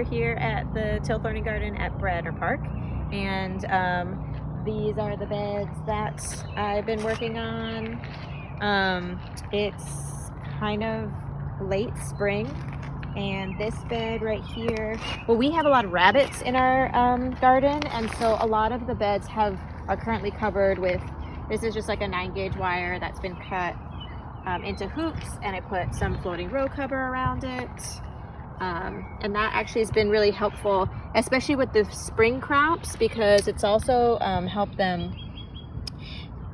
We're here at the Tilth Learning Garden at Bradner Park, and these are the beds that I've been working on. It's kind of late spring, and this bed right here, well, we have a lot of rabbits in our garden, and so a lot of the beds are currently covered with, this is just like a 9-gauge wire that's been cut into hoops, and I put some floating row cover around it. And that actually has been really helpful, especially with the spring crops, because it's also helped them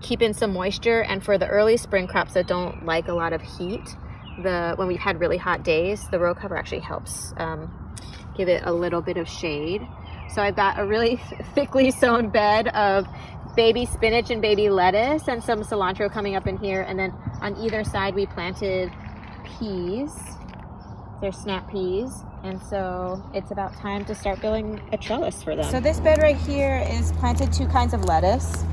keep in some moisture. And for the early spring crops that don't like a lot of heat, when we've had really hot days, the row cover actually helps give it a little bit of shade. So I've got a really thickly sown bed of baby spinach and baby lettuce and some cilantro coming up in here. And then on either side we planted peas. They're snap peas, and so it's about time to start building a trellis for them. So this bed right here is planted 2 kinds of lettuce,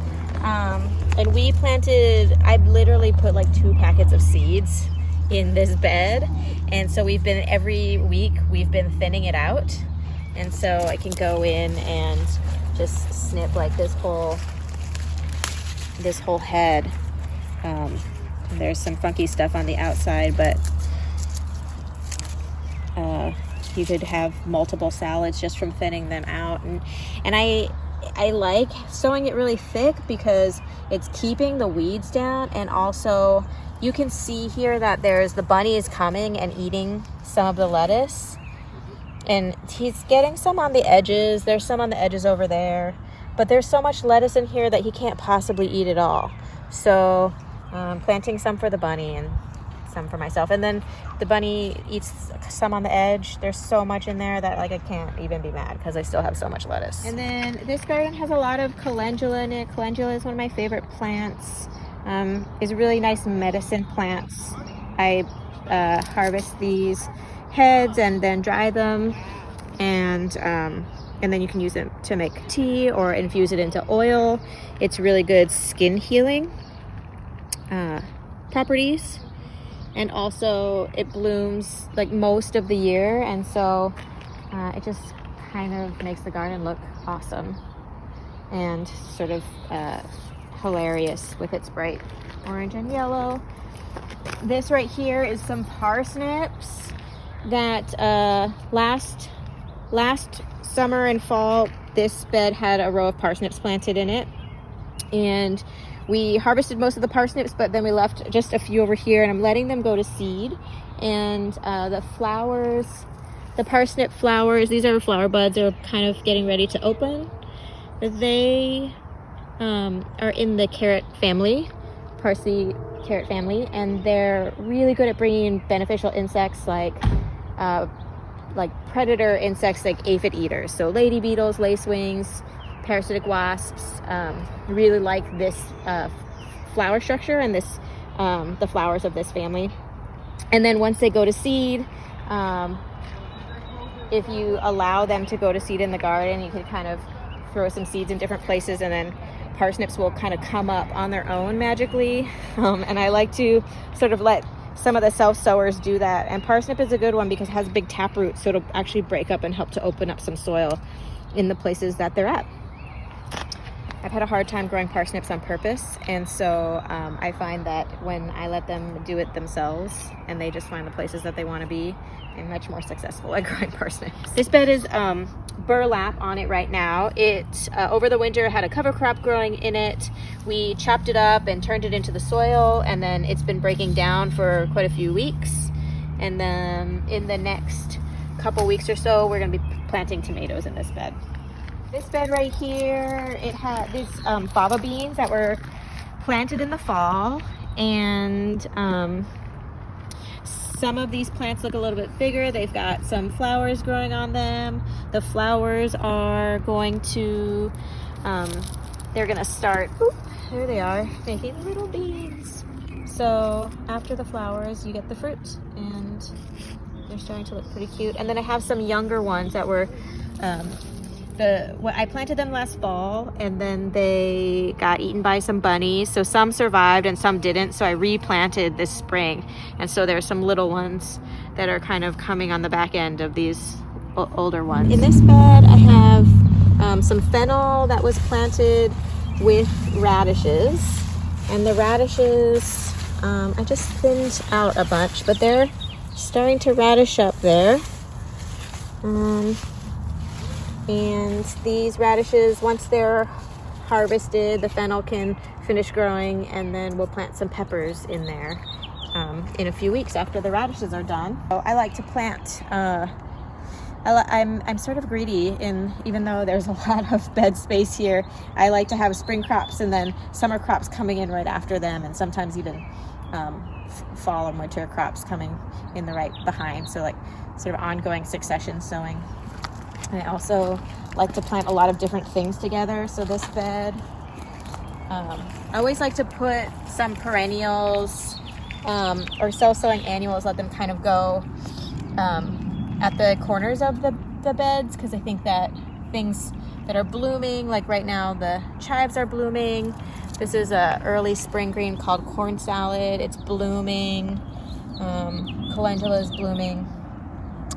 and we planted, I literally put like 2 packets of seeds in this bed, and so every week we've been thinning it out, and so I can go in and just snip like this whole head. There's some funky stuff on the outside, but you could have multiple salads just from thinning them out, and I like sewing it really thick because it's keeping the weeds down, and also you can see here that the bunny is coming and eating some of the lettuce, and he's getting some on the edges. There's some on the edges over there, but there's so much lettuce in here that he can't possibly eat it all. So planting some for the bunny and some for myself, and then the bunny eats some on the edge. There's so much in there that like I can't even be mad because I still have so much lettuce. And then this garden has a lot of calendula in it. Calendula is one of my favorite plants. Is really nice medicine plants. I harvest these heads and then dry them, and then you can use them to make tea or infuse it into oil. It's really good skin healing properties. And also it blooms like most of the year, and so it just kind of makes the garden look awesome and sort of hilarious with its bright orange and yellow. This right here is some parsnips that last summer and fall, this bed had a row of parsnips planted in it, and we harvested most of the parsnips, but then we left just a few over here, and I'm letting them go to seed. And the flowers, the parsnip flowers, these are flower buds, are kind of getting ready to open. They are in the carrot family, parsley carrot family, and they're really good at bringing in beneficial insects like predator insects like aphid eaters. So lady beetles, lacewings, parasitic wasps really like this flower structure and this the flowers of this family. And then once they go to seed, if you allow them to go to seed in the garden, you can kind of throw some seeds in different places, and then parsnips will kind of come up on their own magically. And I like to sort of let some of the self-sowers do that. And parsnip is a good one because it has big tap roots, so it'll actually break up and help to open up some soil in the places that they're at. I've had a hard time growing parsnips on purpose, and so I find that when I let them do it themselves and they just find the places that they want to be, I'm much more successful at growing parsnips. This bed is burlap on it right now. It over the winter had a cover crop growing in it. We chopped it up and turned it into the soil, and then it's been breaking down for quite a few weeks. And then in the next couple weeks or so, we're going to be planting tomatoes in this bed. This bed right here, it had these fava beans that were planted in the fall, and some of these plants look a little bit bigger. They've got some flowers growing on them. The flowers are going to, they're gonna start, there they are, making little beans. So after the flowers, you get the fruit, and they're starting to look pretty cute. And then I have some younger ones that were, I planted them last fall, and then they got eaten by some bunnies. So some survived and some didn't. So I replanted this spring. And so there's some little ones that are kind of coming on the back end of these older ones. In this bed, I have some fennel that was planted with radishes. And the radishes, I just thinned out a bunch, but they're starting to radish up there. And these radishes, once they're harvested, the fennel can finish growing, and then we'll plant some peppers in there in a few weeks after the radishes are done. So I like to plant, I'm sort of greedy, even though there's a lot of bed space here, I like to have spring crops and then summer crops coming in right after them, and sometimes even fall and winter crops coming in the right behind. So like sort of ongoing succession sowing. And I also like to plant a lot of different things together. So this bed, I always like to put some perennials or self-sowing annuals, let them kind of go at the corners of the beds, because I think that things that are blooming, like right now the chives are blooming. This is a early spring green called corn salad. It's blooming. Calendula is blooming.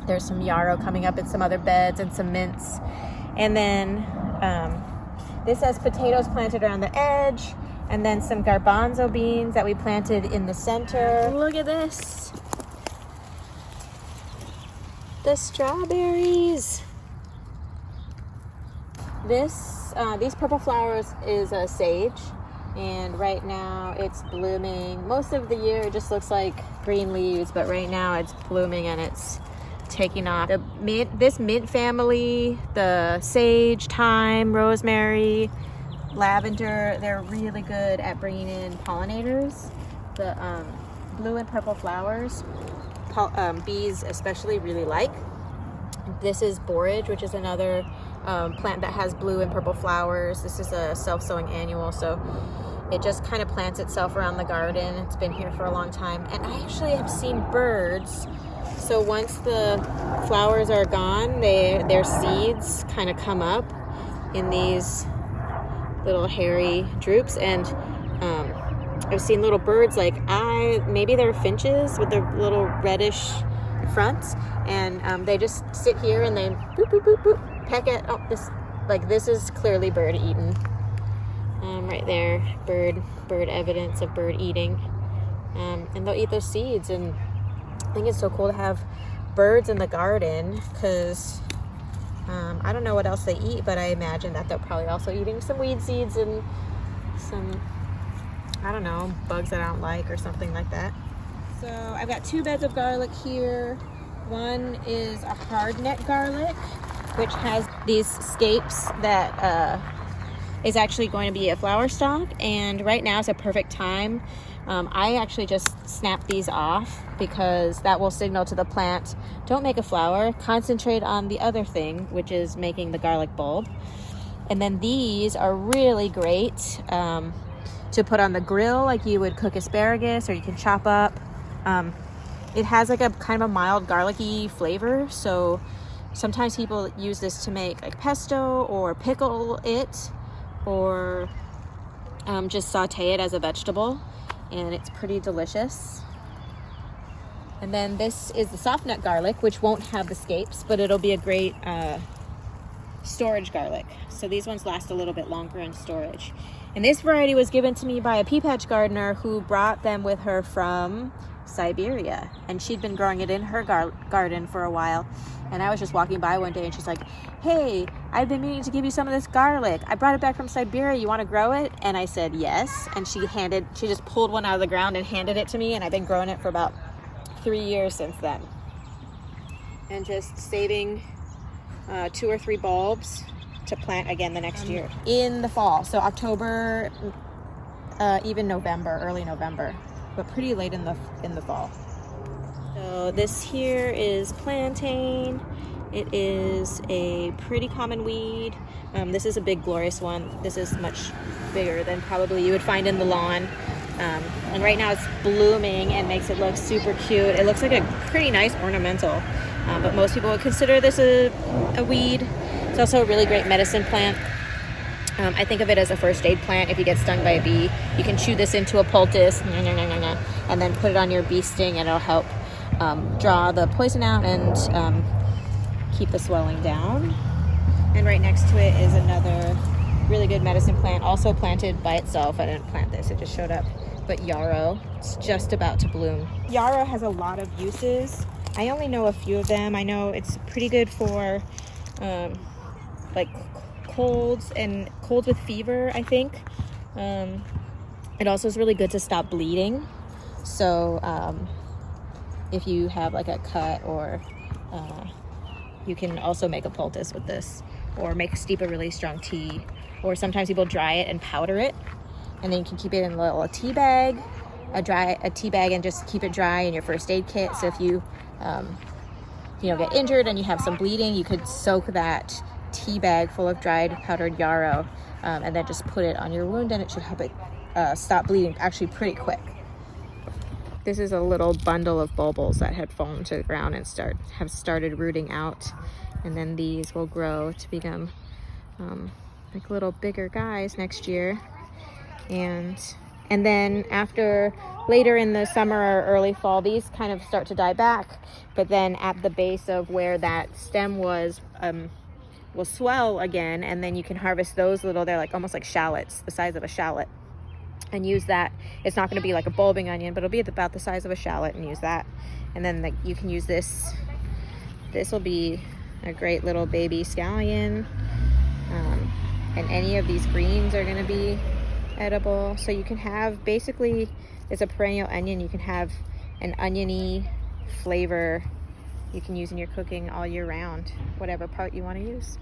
There's some yarrow coming up in some other beds and some mints. And then this has potatoes planted around the edge, and then some garbanzo beans that we planted in the center. Look at this. The strawberries. These purple flowers is a sage, and right now it's blooming. Most of the year it just looks like green leaves, but right now it's blooming and it's taking off. This mint family, the sage, thyme, rosemary, lavender, they're really good at bringing in pollinators. The blue and purple flowers, bees especially really like. This is borage, which is another plant that has blue and purple flowers. This is a self-sowing annual, so it just kind of plants itself around the garden. It's been here for a long time, and I actually have seen birds. So once the flowers are gone, their seeds kind of come up in these little hairy droops, and I've seen little birds, like maybe they're finches with their little reddish fronts, and they just sit here and they boop boop boop boop peck at this is clearly bird eaten. Right there, bird evidence of bird eating, and they'll eat those seeds. And I think it's so cool to have birds in the garden, because I don't know what else they eat, but I imagine that they're probably also eating some weed seeds and some, I don't know, bugs that I don't like or something like that. So I've got 2 beds of garlic here. One is a hardneck garlic, which has these scapes that is actually going to be a flower stalk, and right now is a perfect time. I actually just snap these off because that will signal to the plant, don't make a flower, concentrate on the other thing, which is making the garlic bulb. And then these are really great to put on the grill, like you would cook asparagus, or you can chop up. It has like a kind of a mild garlicky flavor, so sometimes people use this to make like pesto or pickle it, or just saute it as a vegetable, and it's pretty delicious. And then this is the soft nut garlic, which won't have the scapes, but it'll be a great storage garlic. So these ones last a little bit longer in storage. And this variety was given to me by a pea patch gardener who brought them with her from Siberia, and she'd been growing it in her garden for a while. And I was just walking by one day, and she's like, "Hey, I've been meaning to give you some of this garlic. I brought it back from Siberia. You want to grow it?" And I said yes. And she just pulled one out of the ground and handed it to me, and I've been growing it for about 3 years since then. And just saving 2 or 3 bulbs to plant again the next year in the fall. So October, even November, early November, but pretty late in the fall. So this here is plantain. It is a pretty common weed. This is a big glorious one. This is much bigger than probably you would find in the lawn. And right now it's blooming and makes it look super cute. It looks like a pretty nice ornamental, but most people would consider this a weed. It's also a really great medicine plant. I think of it as a first aid plant. If you get stung by a bee, you can chew this into a poultice and then put it on your bee sting, and it'll help draw the poison out and keep the swelling down. And right next to it is another really good medicine plant, also planted by itself. I didn't plant this, it just showed up. But yarrow, it's just about to bloom. Yarrow has a lot of uses. I only know a few of them. I know it's pretty good for like colds with fever, I think. It also is really good to stop bleeding. So if you have like a cut, or you can also make a poultice with this, or steep a really strong tea, or sometimes people dry it and powder it, and then you can keep it in a tea bag, and just keep it dry in your first aid kit. So if you get injured and you have some bleeding, you could soak that tea bag full of dried powdered yarrow, and then just put it on your wound, and it should help it stop bleeding actually pretty quick. This is a little bundle of bulbils that had fallen to the ground and have started rooting out, and then these will grow to become like little bigger guys next year. And then later in the summer or early fall, these kind of start to die back, but then at the base of where that stem was will swell again, and then you can harvest those they're like almost like shallots, the size of a shallot, and use that. It's not going to be like a bulbing onion, but it'll be about the size of a shallot, and use that. And then you can use this. This will be a great little baby scallion, and any of these greens are going to be edible. So you can have, basically, it's a perennial onion. You can have an oniony flavor you can use in your cooking all year round, whatever part you want to use.